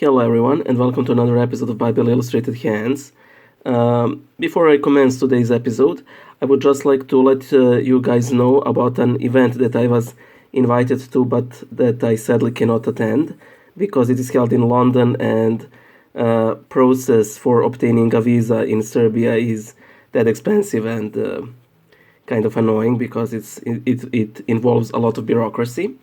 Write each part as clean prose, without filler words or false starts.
Hello, everyone, and welcome to another episode of Bible Illustrated Hands. Before I commence today's episode, I would just like to let you guys know about an event that I was invited to, but that I sadly cannot attend because it is held in London, and process for obtaining a visa in Serbia is that expensive and kind of annoying because it involves a lot of bureaucracy.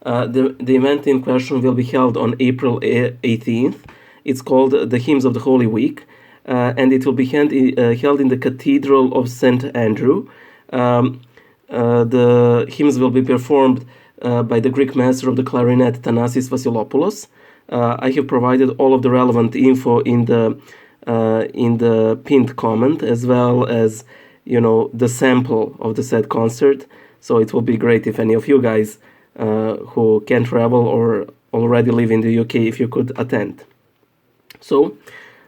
The event in question will be held on April 18th. It's called the Hymns of the Holy Week, and it will be held in the Cathedral of St. Andrew. The hymns will be performed by the Greek master of the clarinet, Thanasis Vasilopoulos. I have provided all of the relevant info in the pinned comment, as well as the sample of the said concert. So it will be great if any of you guys who can travel or already live in the UK, if you could attend. So,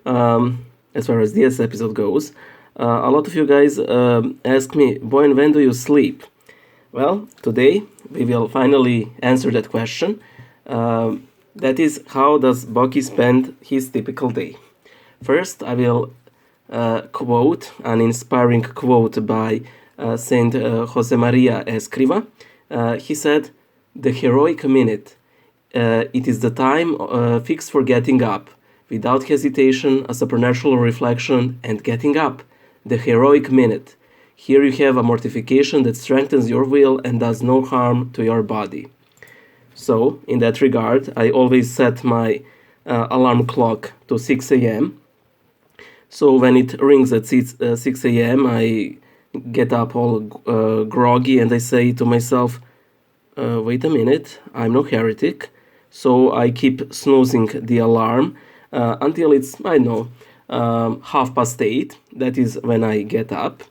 as far as this episode goes, a lot of you guys ask me, Boyan, when do you sleep? Well, today we will finally answer that question. That is, how does Boki spend his typical day? First, I will quote an inspiring quote by Saint Josemaria Escriva. He said, "The heroic minute, it is the time fixed for getting up, without hesitation, a supernatural reflection, and getting up. The heroic minute. Here you have a mortification that strengthens your will and does no harm to your body." So, in that regard, I always set my alarm clock to 6 a.m. So when it rings at 6 a.m., I get up all groggy and I say to myself, wait a minute, I'm no heretic. So I keep snoozing the alarm until it's, 8:30. That is when I get up.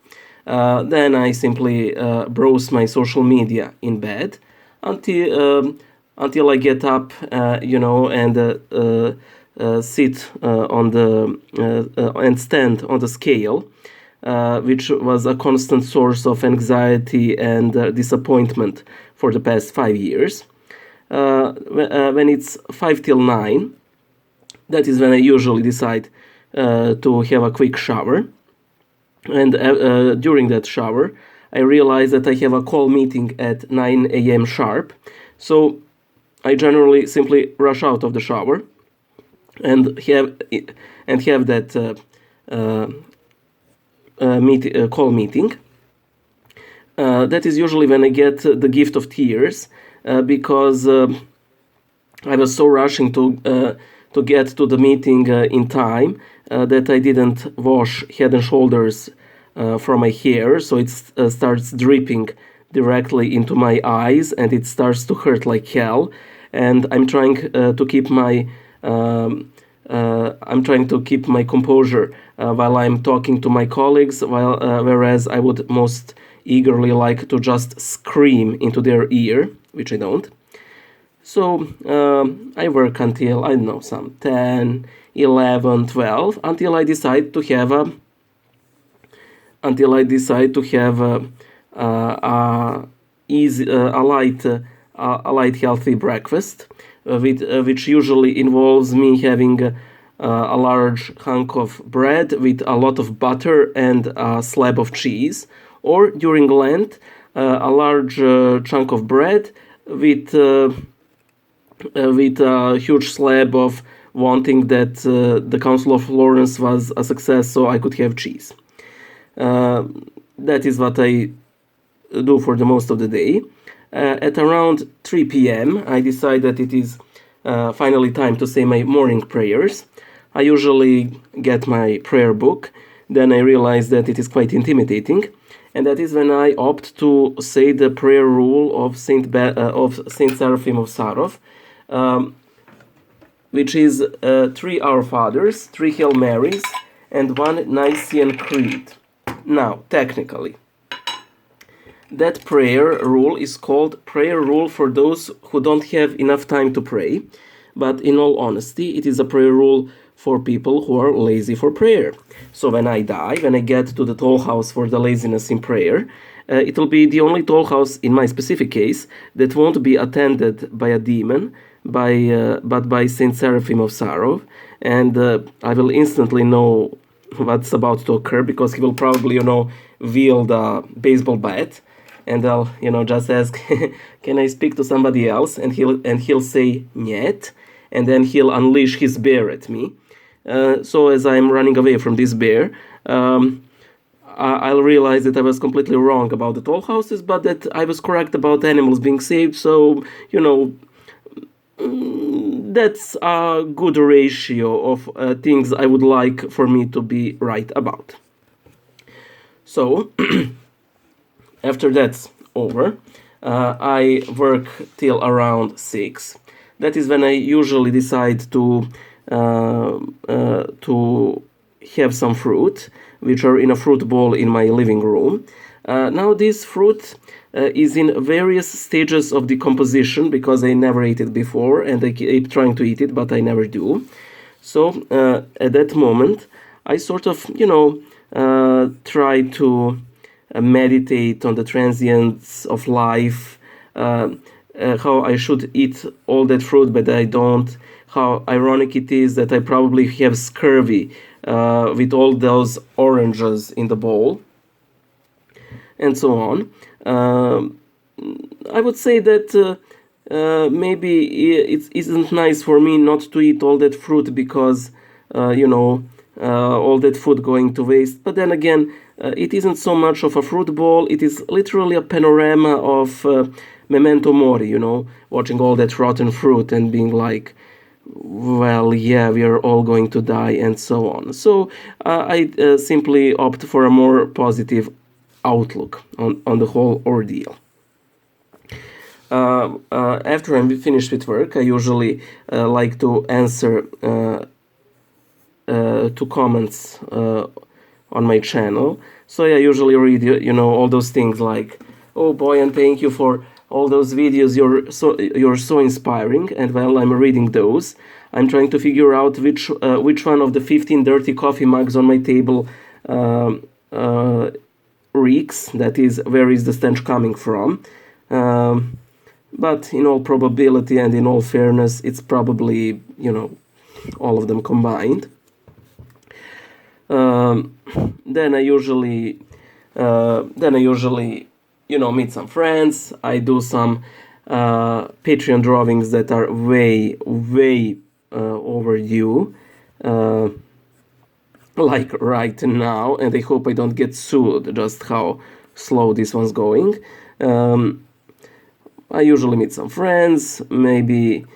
Then I simply browse my social media in bed until I get up, and sit on and stand on the scale, which was a constant source of anxiety and disappointment for the past 5 years. When it's 5 till 9, that is when I usually decide to have a quick shower. And during that shower, I realize that I have a call meeting at 9 a.m. sharp. So I generally simply rush out of the shower and have that call meeting. That is usually when I get the gift of tears, because I was so rushing to get to the meeting in time that I didn't wash Head and Shoulders from my hair, so it starts dripping directly into my eyes, and it starts to hurt like hell. And I'm trying to keep my composure while I'm talking to my colleagues, whereas I would most eagerly like to just scream into their ear, which I don't. So I work until, some 10, 11, 12, until I decide to have a light healthy breakfast, which usually involves me having a large hunk of bread with a lot of butter and a slab of cheese, or during Lent, a large chunk of bread with a huge slab of wanting that the Council of Florence was a success so I could have cheese. That is what I do for the most of the day. At around 3 p.m., I decide that it is finally time to say my morning prayers. I usually get my prayer book, then I realize that it is quite intimidating, and that is when I opt to say the prayer rule of Saint Seraphim of Sarov, which is 3 Our Fathers, 3 Hail Marys, and 1 Nicene Creed. Now, technically, that prayer rule is called prayer rule for those who don't have enough time to pray, but in all honesty, it is a prayer rule for people who are lazy for prayer. So when I get to the toll house for the laziness in prayer, it'll be the only toll house in my specific case that won't be attended by a demon, but by Saint Seraphim of Sarov, and I will instantly know what's about to occur because he will probably, wield a baseball bat, and I'll, just ask, can I speak to somebody else? And he'll say "Niet," and then he'll unleash his bear at me. So as I'm running away from this bear, I'll realize that I was completely wrong about the toll houses, but that I was correct about animals being saved. So, that's a good ratio of things I would like for me to be right about. So, after that's over, I work till around 6. That is when I usually decide to have some fruit, which are in a fruit bowl in my living room. Now this fruit is in various stages of decomposition because I never ate it before and I keep trying to eat it, but I never do. So at that moment, I sort of, try to meditate on the transience of life, how I should eat all that fruit, but I don't. How ironic it is that I probably have scurvy with all those oranges in the bowl, and so on. I would say that maybe it isn't nice for me not to eat all that fruit because, all that food going to waste. But then again, it isn't so much of a fruit bowl. It is literally a panorama of memento mori, watching all that rotten fruit and being like, well, yeah, we are all going to die, and so on. So I simply opt for a more positive outlook on the whole ordeal. After I'm finished with work, I usually like to answer to comments on my channel. So I usually read, all those things like, "Oh boy, and thank you for all those videos. You're so inspiring." And while I'm reading those, I'm trying to figure out which one of the 15 dirty coffee mugs on my table reeks. That is, where is the stench coming from? But in all probability and in all fairness, it's probably, all of them combined. Then I usually meet some friends. I do some Patreon drawings that are way overdue, like right now, and I hope I don't get sued. Just how slow this one's going. I usually meet some friends. Maybe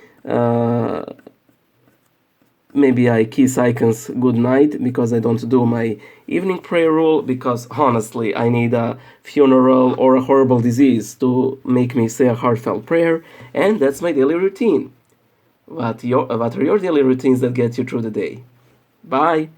I kiss icons goodnight because I don't do my evening prayer rule, because honestly I need a funeral or a horrible disease to make me say a heartfelt prayer, and that's my daily routine. What are your daily routines that get you through the day? Bye!